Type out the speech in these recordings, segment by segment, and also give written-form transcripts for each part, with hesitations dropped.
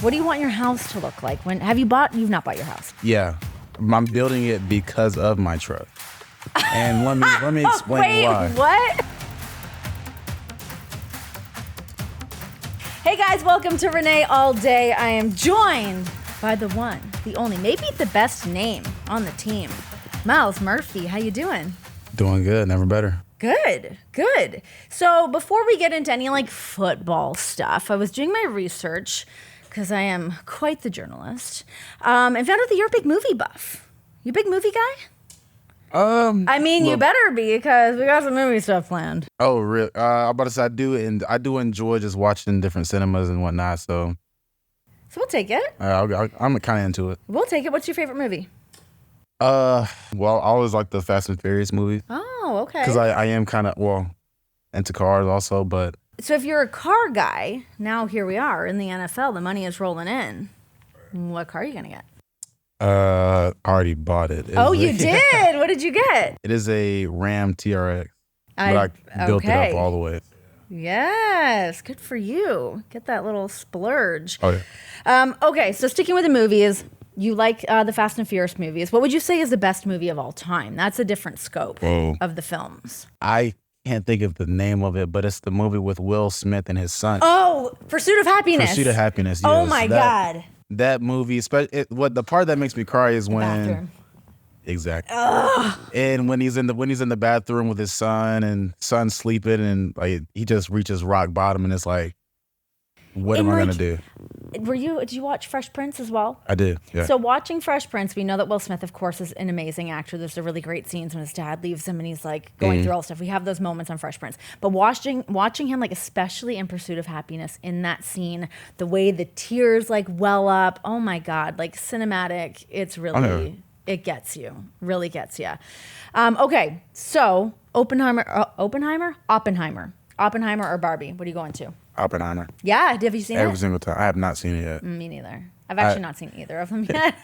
What do you want your house to look like? You've not bought your house? Yeah. I'm building it because of my truck. And let me explain why. What? Hey guys, welcome to Renee All Day. I am joined by the one, the only, maybe the best name on the team, Myles Murphy. How you doing? Doing good, never better. Good. So before we get into any football stuff, I was doing my research because I am quite the journalist, and found out that you're a big movie buff. You a big movie guy? You better be, because we got some movie stuff planned. Oh, really? I'm about to say I do enjoy just watching different cinemas and whatnot. So we'll take it. I'm kind of into it. We'll take it. What's your favorite movie? Well, I always like the Fast and Furious movies. Oh, okay. Because I am kind of into cars also, but. So if you're a car guy, now here we are in the NFL. The money is rolling in. What car are you gonna get? I already bought it. You did? What did you get? It is a Ram TRX. But I built it up all the way. Yes, good for you. Get that little splurge. Oh, yeah. Okay, so sticking with the movies, you like the Fast and Furious movies. What would you say is the best movie of all time? That's a different scope of the films. I can't think of the name of it, but it's the movie with Will Smith and his son. Oh, Pursuit of Happiness. Pursuit of Happiness, yes. Oh, my God. That movie, the part that makes me cry is when... bathroom. Exactly. Ugh. And when he's in the bathroom with his son and son's sleeping and he just reaches rock bottom and it's like, what am I gonna do? Did you watch Fresh Prince as well? I did, yeah. So watching Fresh Prince, we know that Will Smith, of course, is an amazing actor. There's a really great scenes when his dad leaves him and he's going through all stuff. We have those moments on Fresh Prince. But watching him, especially in Pursuit of Happiness, in that scene, the way the tears well up, oh my God, cinematic. It's really, it gets you, really gets you. Okay, so Oppenheimer or Barbie? What are you going to? Oppenheimer. Yeah, have you seen it? Every single time. I have not seen it yet. Me neither. I've actually not seen either of them yet.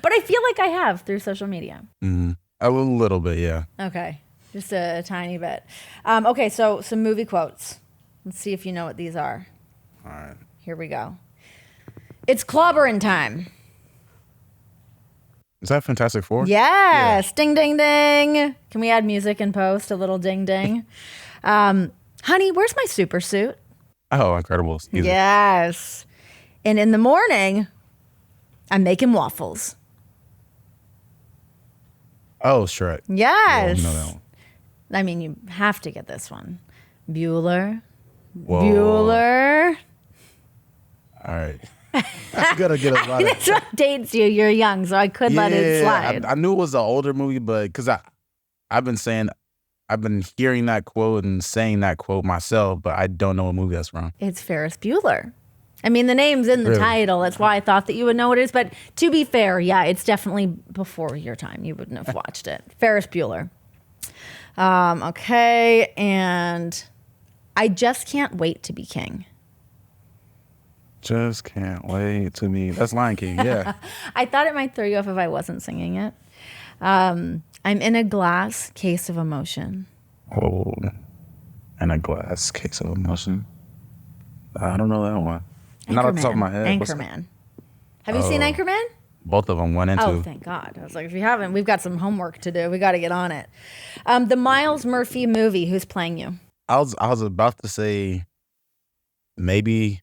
But I feel like I have through social media. Mm-hmm. A little bit, yeah. Okay, just a tiny bit. Okay, so some movie quotes. Let's see if you know what these are. All right. Here we go. It's clobbering time. Is that Fantastic Four? Yes. Yeah. Ding, ding, ding. Can we add music and post? A little ding, ding. Honey, where's my super suit? Oh, Incredibles. Easy. Yes. And in the morning, I'm making waffles. Oh, Shrek. Yes. You know that one. I mean, you have to get this one. Bueller. Whoa. Bueller. All right. I gotta get a lot of... This one dates you. You're young, so I could let it slide. I knew it was an older movie, but because I've been hearing that quote and saying that quote myself, but I don't know what movie that's from. It's Ferris Bueller. I mean, the name's in the title. That's why I thought that you would know what it is. But to be fair, yeah, it's definitely before your time. You wouldn't have watched it. Ferris Bueller. Okay, and I just can't wait to be king. Just can't wait to be... That's Lion King, yeah. I thought it might throw you off if I wasn't singing it. I'm in a glass case of emotion. Oh, in a glass case of emotion. I don't know that one. Not off the top of my head. Anchorman. Have you seen Anchorman? Both of them, 1 and 2. Oh, thank God. I was like, if you haven't, we've got some homework to do. We got to get on it. The Myles Murphy movie, who's playing you? I was about to say maybe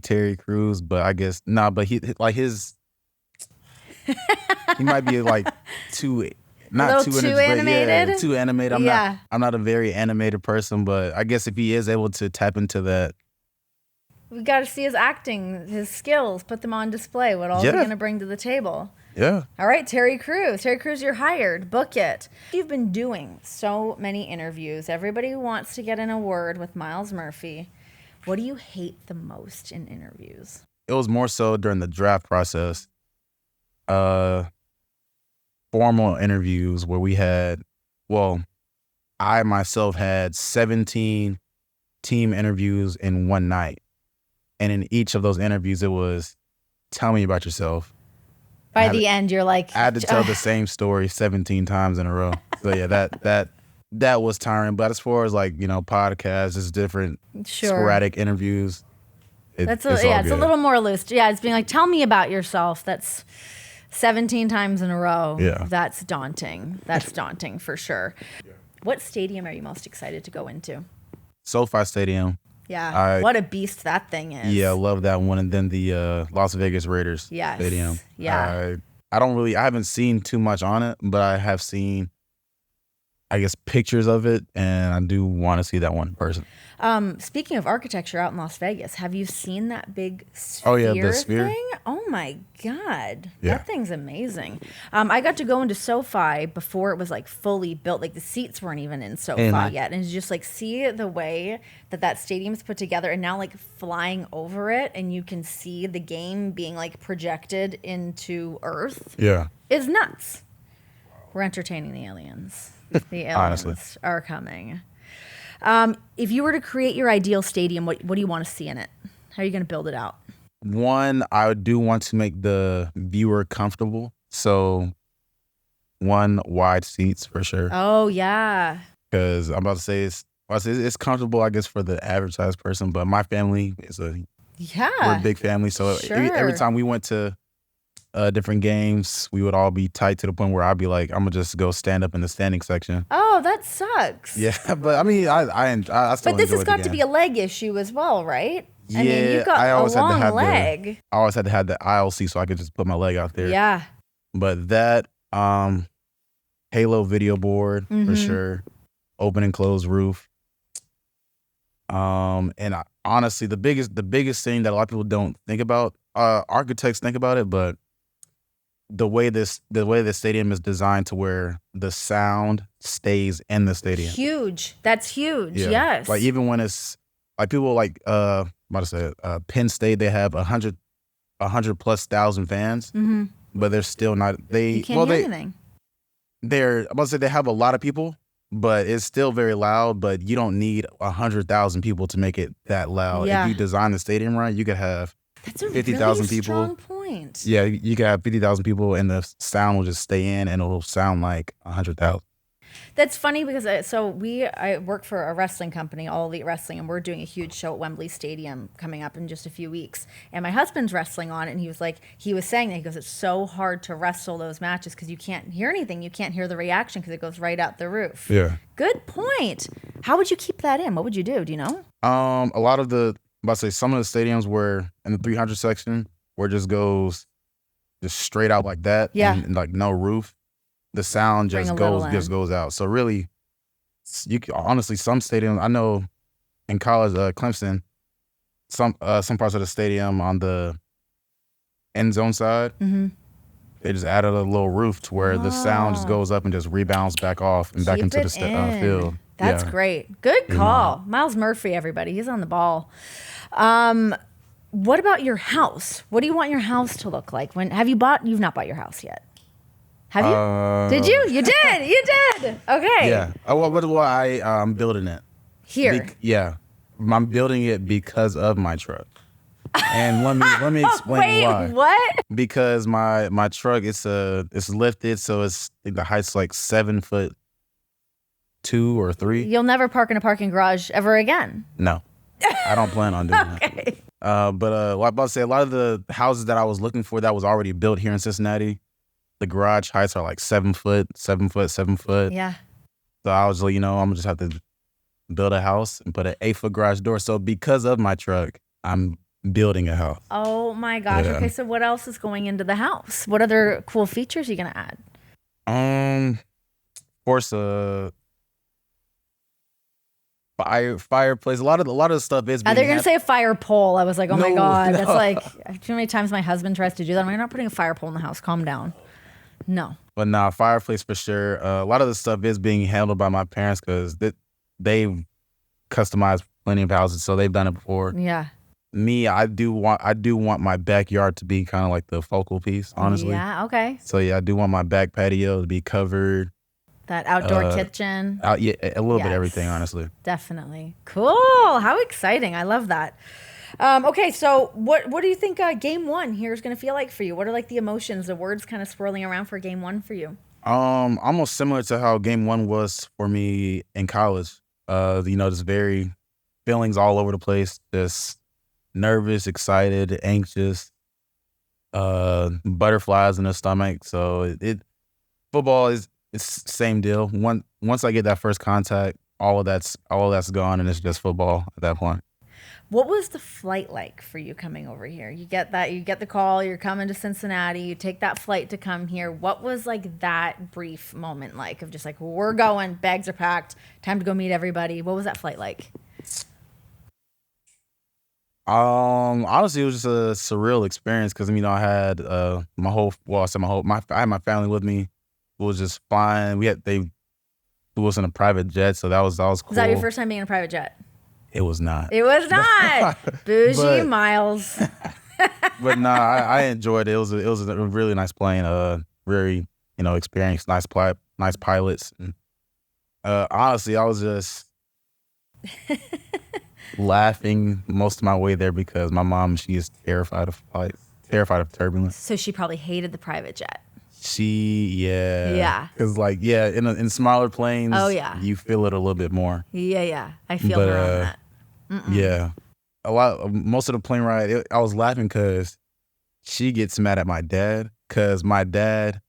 Terry Crews, but I guess but he he might be too animated. Yeah, too animated. I'm not a very animated person, but I guess if he is able to tap into that, we got to see his acting, his skills, put them on display. What all is he going to bring to the table? Yeah. All right, Terry Crews. Terry Crews, you're hired. Book it. You've been doing so many interviews. Everybody wants to get in a word with Myles Murphy. What do you hate the most in interviews? It was more so during the draft process. Formal interviews where we had, I myself had 17 team interviews in one night. And in each of those interviews, it was, tell me about yourself. By the end, you're like... I had to tell the same story 17 times in a row. So yeah, that was tiring. But as far as podcasts, just different sporadic interviews, It's a little more loose. Yeah, it's being like, tell me about yourself. That's 17 times in a row. Yeah. That's daunting. That's daunting for sure. Yeah. What stadium are you most excited to go into? SoFi Stadium. Yeah. What a beast that thing is. Yeah, I love that one. And then the Las Vegas Raiders Stadium. Yeah. I haven't seen too much on it, but I have seen, I guess, pictures of it, and I do want to see that one in person. Speaking of architecture out in Las Vegas, have you seen that big sphere the sphere thing? Oh my God. Yeah. That thing's amazing. I got to go into SoFi before it was like fully built. Like the seats weren't even in SoFi yet. And just like see the way that stadium's put together and now like flying over it and you can see the game being like projected into Earth. Yeah. Is nuts. We're entertaining the aliens. The aliens Honestly. are coming. If you were to create your ideal stadium, what do you want to see in it? How are you going to build it out? One, I do want to make the viewer comfortable. So, one, wide seats for sure. Oh, yeah. Because I'm about to say it's comfortable, I guess, for the average size person. But my family we're a big family. So every time we went to different games, we would all be tight to the point where I'd be like, I'm gonna just go stand up in the standing section. Oh, that sucks. Yeah, but I mean, I still. But this has got to be a leg issue as well, right? Yeah, I mean, you've got a long leg. I always had to have the aisle seat so I could just put my leg out there. Yeah. But that Halo video board for sure, open and closed roof. And honestly, the biggest thing that a lot of people don't think about, architects think about it, but the way the stadium is designed to where the sound stays in the stadium. Huge. That's huge. Yeah. Yes. Like even when it's like people like Penn State, they have 100 plus thousand fans, but they're still not. You can't hear anything. I'm about to say they have a lot of people, but it's still very loud. But you don't need 100,000 people to make it that loud. Yeah. If you design the stadium right, you could have 50,000 people. Strong point. Yeah, you could have 50,000 people, and the sound will just stay in, and it'll sound like 100,000. That's funny because I work for a wrestling company, All Elite Wrestling, and we're doing a huge show at Wembley Stadium coming up in just a few weeks. And my husband's wrestling on it, and he was saying that, he goes, it's so hard to wrestle those matches because you can't hear anything. You can't hear the reaction because it goes right out the roof. Yeah. Good point. How would you keep that in? What would you do? Do you know? A lot of some of the stadiums were in the 300 section where it just goes just straight out like that. Yeah. And like no roof. The sound just goes out. So really, honestly, some stadiums, I know in college, Clemson, some parts of the stadium on the end zone side, they just added a little roof to where the sound just goes up and just rebounds back off and back into the field. That's great. Good call. Myles Murphy, everybody. He's on the ball. What about your house? What do you want your house to look like? You've not bought your house yet. Have you? Did you? You did. You did. Okay. Yeah. I'm building it. Here. I'm building it because of my truck. And let me explain why. What? Because my truck it's lifted, so the height's like 7'2" or 3. You'll never park in a parking garage ever again. No, I don't plan on doing that. But I'm about to say, a lot of the houses that I was looking for that was already built here in Cincinnati, the garage heights are like 7 foot. Yeah. So I was like, I'm gonna just have to build a house and put an 8-foot garage door. So because of my truck, I'm building a house. Oh my gosh. Yeah. Okay, so what else is going into the house? What other cool features are you gonna add? Of course, fireplace. A lot of the stuff is. They're gonna say a fire pole. I was like, oh my god, that's like too many times my husband tries to do that. I'm like, you're not putting a fire pole in the house. Calm down. No. But nah, fireplace for sure. A lot of the stuff is being handled by my parents because they've customized plenty of houses, so they've done it before. Yeah. Me, I do want my backyard to be kind of like the focal piece, honestly. Yeah. Okay. So yeah, I do want my back patio to be covered. That outdoor kitchen. A little bit everything, honestly. Definitely. Cool. How exciting. I love that. Okay, so what do you think game one here is going to feel like for you? What are like the emotions, the words kind of swirling around for game one for you? Almost similar to how game one was for me in college. Just very feelings all over the place. Just nervous, excited, anxious, butterflies in the stomach. So football is it's same deal. Once I get that first contact, all of that's gone, and it's just football at that point. What was the flight like for you coming over here? You get the call, you're coming to Cincinnati, you take that flight to come here. What was like that brief moment like of just like, we're going, bags are packed, time to go meet everybody? What was that flight like? Honestly, it was just a surreal experience because I had I had my family with me. It was just fine. They flew us in a private jet, so that was cool. Was that your first time being in a private jet? It was not. It was not. Bougie Myles. But nah, I enjoyed it. It was a really nice plane. Very experienced, nice pilots. And, honestly, I was just laughing most of my way there because my mom, she is terrified of flights, terrified of turbulence. So she probably hated the private jet. Yeah. Because in smaller planes, you feel it a little bit more. Yeah. I feel her on that. Yeah. Most of the plane ride, I was laughing because she gets mad at my dad because my dad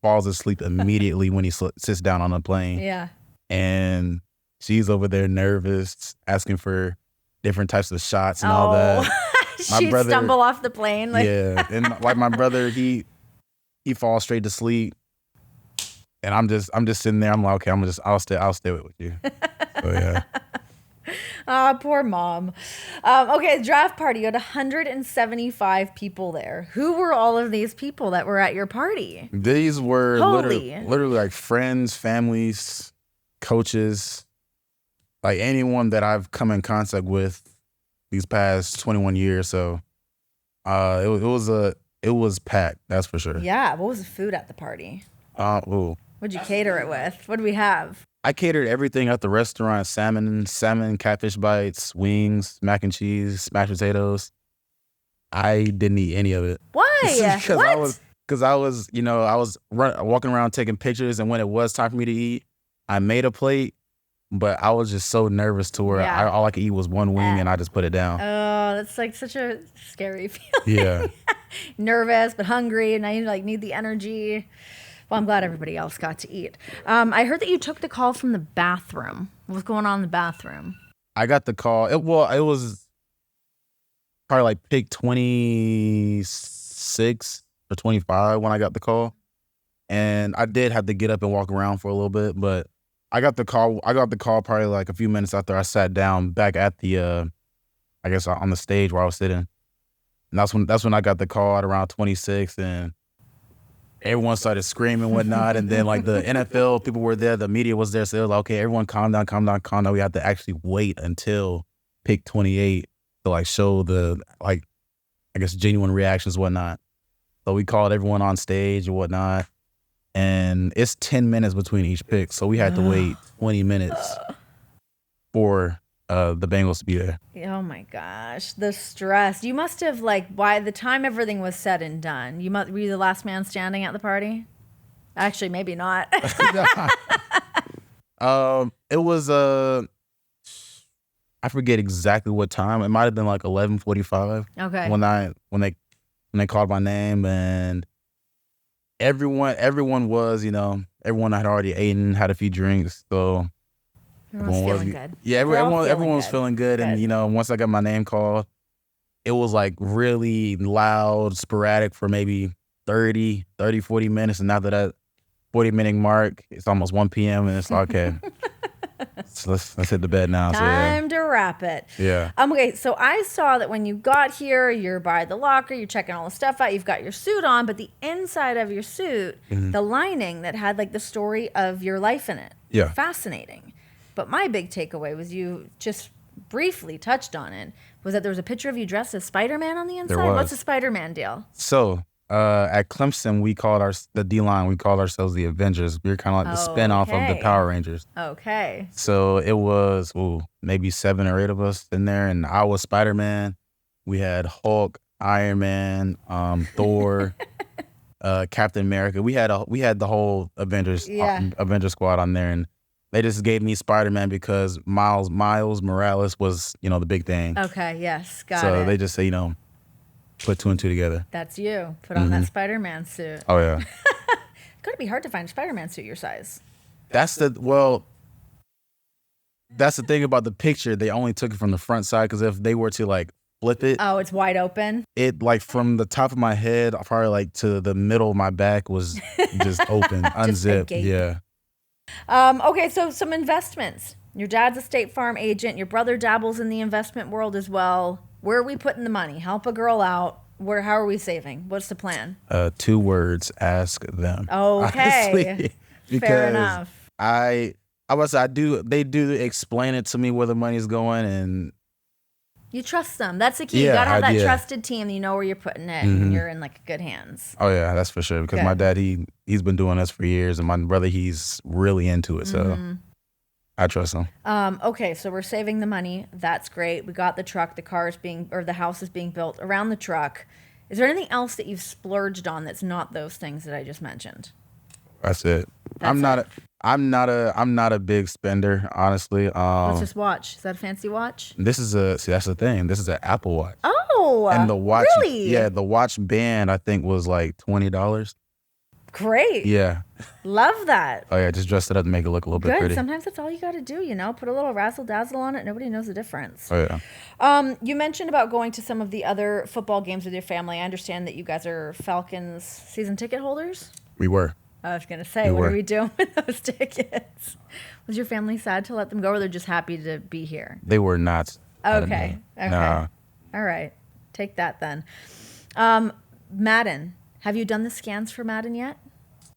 falls asleep immediately when he sits down on the plane. Yeah. And she's over there nervous, asking for different types of shots and all that. She'd stumble off the plane. Yeah. And like my brother, he falls straight to sleep. And I'm just sitting there. I'm like, okay, I'll stay with you. So yeah. Poor mom. Okay, draft party. You had 175 people there. Who were all of these people that were at your party? These were literally like friends, families, coaches, like anyone that I've come in contact with these past 21 years. So it was packed, that's for sure. Yeah. What was the food at the party? What'd you cater it with? What did we have? I catered everything at the restaurant: salmon, catfish bites, wings, mac and cheese, mashed potatoes. I didn't eat any of it. Why? Because I was walking around taking pictures, and when it was time for me to eat, I made a plate, but I was just so nervous to where all I could eat was one wing, and I just put it down. Oh, that's like such a scary feeling. Yeah. Nervous but hungry, and now you need the energy. Well, I'm glad everybody else got to eat. I heard that you took the call from the bathroom. What was going on in the bathroom? I got the call. It was probably like pick 26 or 25 when I got the call. And I did have to get up and walk around for a little bit, but I got the call probably like a few minutes after I sat down back at the I guess on the stage where I was sitting. And that's when I got the call at around 26, and everyone started screaming and whatnot. And then like the NFL people were there, the media was there. So they were like, okay, everyone calm down. We have to actually wait until pick 28 to like show the, like, I guess, genuine reactions and whatnot. So we called everyone on stage and whatnot. And it's 10 minutes between each pick. So we had to wait 20 minutes for the Bengals to be there. Oh my gosh, the stress. You must have, like, by the time everything was said and done, were you the last man standing at the party? Actually, maybe not. It was I forget exactly what time. It might have been like 11:45. Okay. When they called my name, and everyone was, everyone had already eaten, had a few drinks, so everyone was feeling good. Yeah, everyone was feeling good. And once I got my name called, it was like really loud, sporadic for maybe 30, 40 minutes. And after that 40-minute mark, it's almost 1 p.m. and it's like, okay, so let's hit the bed now. Time to wrap it. Yeah. Okay, so I saw that when you got here, you're by the locker, you're checking all the stuff out, you've got your suit on, but the inside of your suit, the lining that had like the story of your life in it. Yeah. Fascinating. But my big takeaway was, you just briefly touched on it, was that there was a picture of you dressed as Spiderman on the inside. There was. What's the Spiderman deal? So at Clemson, we called the D-line, we called ourselves the Avengers. We were kind of like the spinoff of the Power Rangers. Okay. So it was maybe 7 or 8 of us in there, and I was Spider-Man. We had Hulk, Iron Man, Thor, Captain America. We had the whole Avengers squad on there, and They just gave me Spiderman because Miles Morales was, the big thing. Okay, yes, got it. So they just say, put 2 and 2 together. That's you. Put on that Spider-Man suit. Oh yeah. It's gotta be hard to find a Spider-Man suit your size. That's the thing about the picture. They only took it from the front side because if they were to like flip it, Oh, it's wide open. it like from the top of my head, probably like to the middle of my back was just open, unzipped. Yeah. Okay, so some investments. Your dad's a State Farm agent. Your brother dabbles in the investment world as well. Where are we putting the money? Help a girl out. How are we saving? What's the plan? 2 words. Ask them. Okay. Honestly, because Fair enough. I would say they do explain it to me where the money's going, and You trust them. That's the key. Yeah, You gotta have that yeah. trusted team. You know where you're putting it, and you're in like good hands. oh yeah, that's for sure. Because Good. my dad, he's been doing this for years, and my brother, he's really into it. So I trust him. Okay, so we're saving the money. That's great. We got the truck. The house is being built around the truck. Is there anything else that you've splurged on that's not those things that I just mentioned? That's it. I'm not a big spender, honestly. Let's just watch. Is that a fancy watch? That's the thing. This is an Apple Watch. Oh, And the watch, really? yeah, the watch band I think was like $20. Great. Yeah. Love that. Oh yeah, just dressed it up to make it look a little bit Good. pretty. Sometimes that's all you got to do, Put a little razzle dazzle on it. Nobody knows the difference. Oh yeah. You mentioned about going to some of the other football games with your family. I understand that you guys are Falcons season ticket holders. We were. I was going to say, what are we doing with those tickets? Was your family sad to let them go, or they're just happy to be here? They were not. Okay. Nah. All right. Take that then. Madden. Have you done the scans for Madden yet?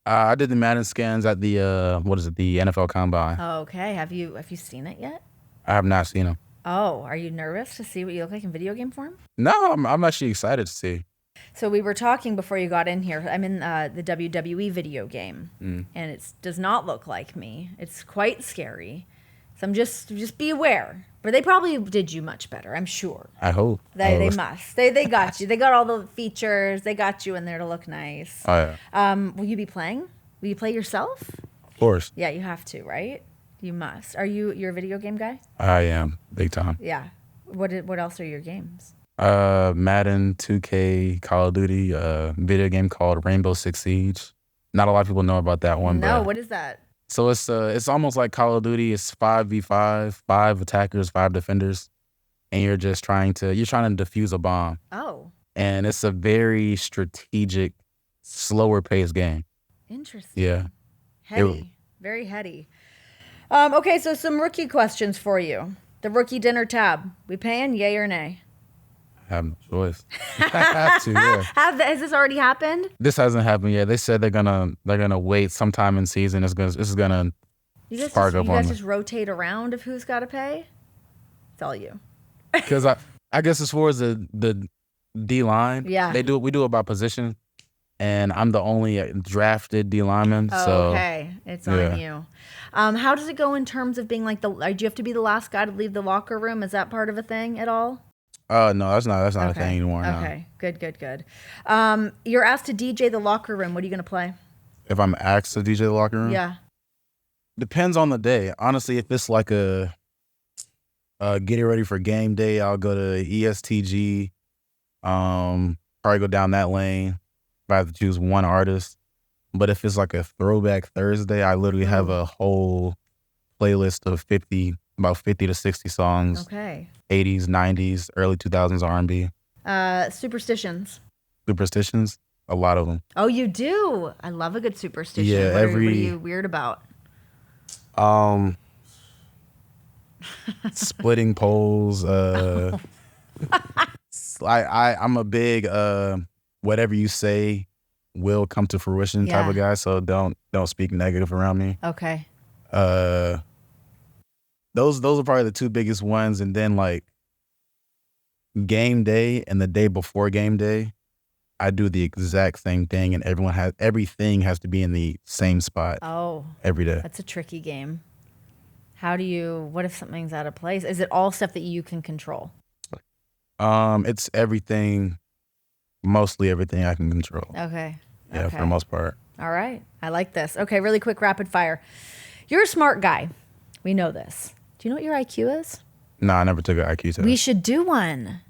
I did the Madden scans at the the NFL Combine. Okay. Have you seen it yet? I have not seen them. Oh, are you nervous to see what you look like in video game form? No, I'm actually excited to see. So we were talking before you got in here. I'm in the WWE video game, and it does not look like me. It's quite scary. So I'm just be aware. But they probably did you much better, I'm sure. I hope. They must. They got you. They got all the features. They got you in there to look nice. Oh yeah. Will you be playing? Will you play yourself? Of course. Yeah, you have to, right? You must. You're a video game guy? I am big time. Yeah. What else are your games? Madden, 2K, Call of Duty, video game called Rainbow Six Siege. Not a lot of people know about that one. No, but what is that? So it's almost like Call of Duty. It's 5v5, 5 attackers, 5 defenders, and you're trying to defuse a bomb. Oh. And it's a very strategic, slower paced game. Interesting. Yeah. Heady. Very heady. Okay, so some rookie questions for you. The rookie dinner tab. We paying, yay or nay? I have no choice. I have to, yeah. Has this already happened? This hasn't happened yet. They said they're gonna wait sometime in season. This is gonna You spark up on guys me. just rotate around of who's got to pay? It's all you. Because I guess as far as the D line, Yeah. we do it by position, and I'm the only drafted D lineman. Oh, so okay. It's yeah. on you. How does it go in terms of being like do you have to be the last guy to leave the locker room? Is that part of a thing at all? No, that's not a thing anymore. No. Okay. Good. You're asked to DJ the locker room. What are you going to play? If I'm asked to DJ the locker room, Yeah. depends on the day. Honestly, if it's like a getting ready for game day, I'll go to ESTG. Probably go down that lane if I have to choose one artist. But if it's like a throwback Thursday, I literally have a whole playlist of about 50 to 60 songs. Okay. 80s, 90s, early 2000s R&B. Superstitions. Superstitions, a lot of them. Oh, you do? I love a good superstition. Yeah, what are you weird about? Splitting poles. I'm a big whatever you say will come to fruition type of guy. So don't speak negative around me. Okay. Those are probably the 2 biggest ones, and then like game day and the day before game day, I do the exact same thing, and everything has to be in the same spot. Oh, every day. That's a tricky game. What if something's out of place? Is it all stuff that you can control? It's everything, mostly everything I can control. Okay. Yeah, for the most part. All right. I like this. Okay, really quick rapid fire. You're a smart guy. We know this. Do you know what your IQ is? No, I never took an IQ test. We should do one.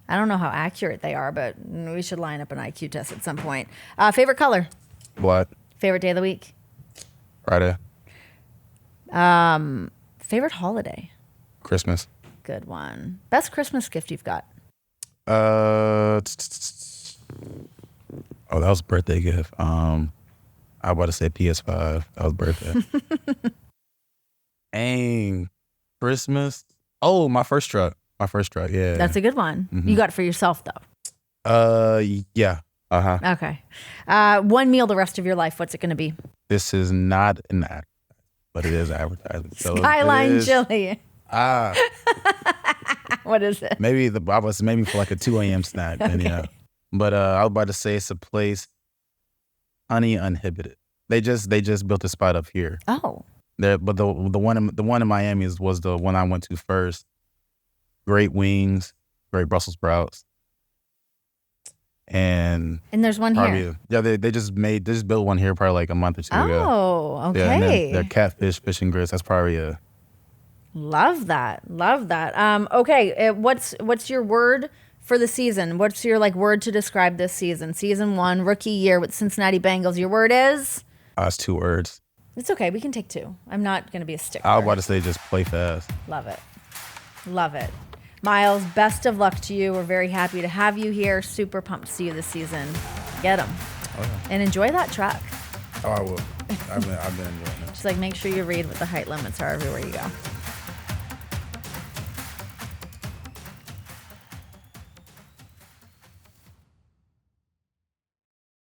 I don't know how accurate they are, but we should line up an IQ test at some point. Favorite color? Black. Favorite day of the week? Friday. Favorite holiday? Christmas. Good one. Best Christmas gift you've got? Oh, that was a birthday gift. I was about to say PS5. That was birthday. And Christmas. Oh, my first truck. Yeah. That's a good one. Mm-hmm. You got it for yourself though. Yeah. Okay. One meal the rest of your life. What's it going to be? This is not an act, but it is advertisement. So Skyline chili. Ah. What is it? Maybe for like a 2 a.m. snack. Okay. Anyhow. But I was about to say it's a place, Honey Uninhibited. They just built a spot up here. Oh. But the one in Miami was the one I went to first. Great wings, great Brussels sprouts. And there's one here. Yeah, they just built one here probably like a month or two ago. Oh, okay. Yeah, and their catfish, fish and grits. That's probably a. Love that. Okay, what's your word for the season? What's your word to describe this season? Season 1, rookie year with Cincinnati Bengals. Your word is? It's 2 words. It's okay. We can take 2. I'm not going to be a stickler. I was about to say just play fast. Love it. Myles, best of luck to you. We're very happy to have you here. Super pumped to see you this season. Get them. Oh, yeah. And enjoy that truck. Oh, I will. I've been enjoying it. Just make sure you read what the height limits are everywhere you go.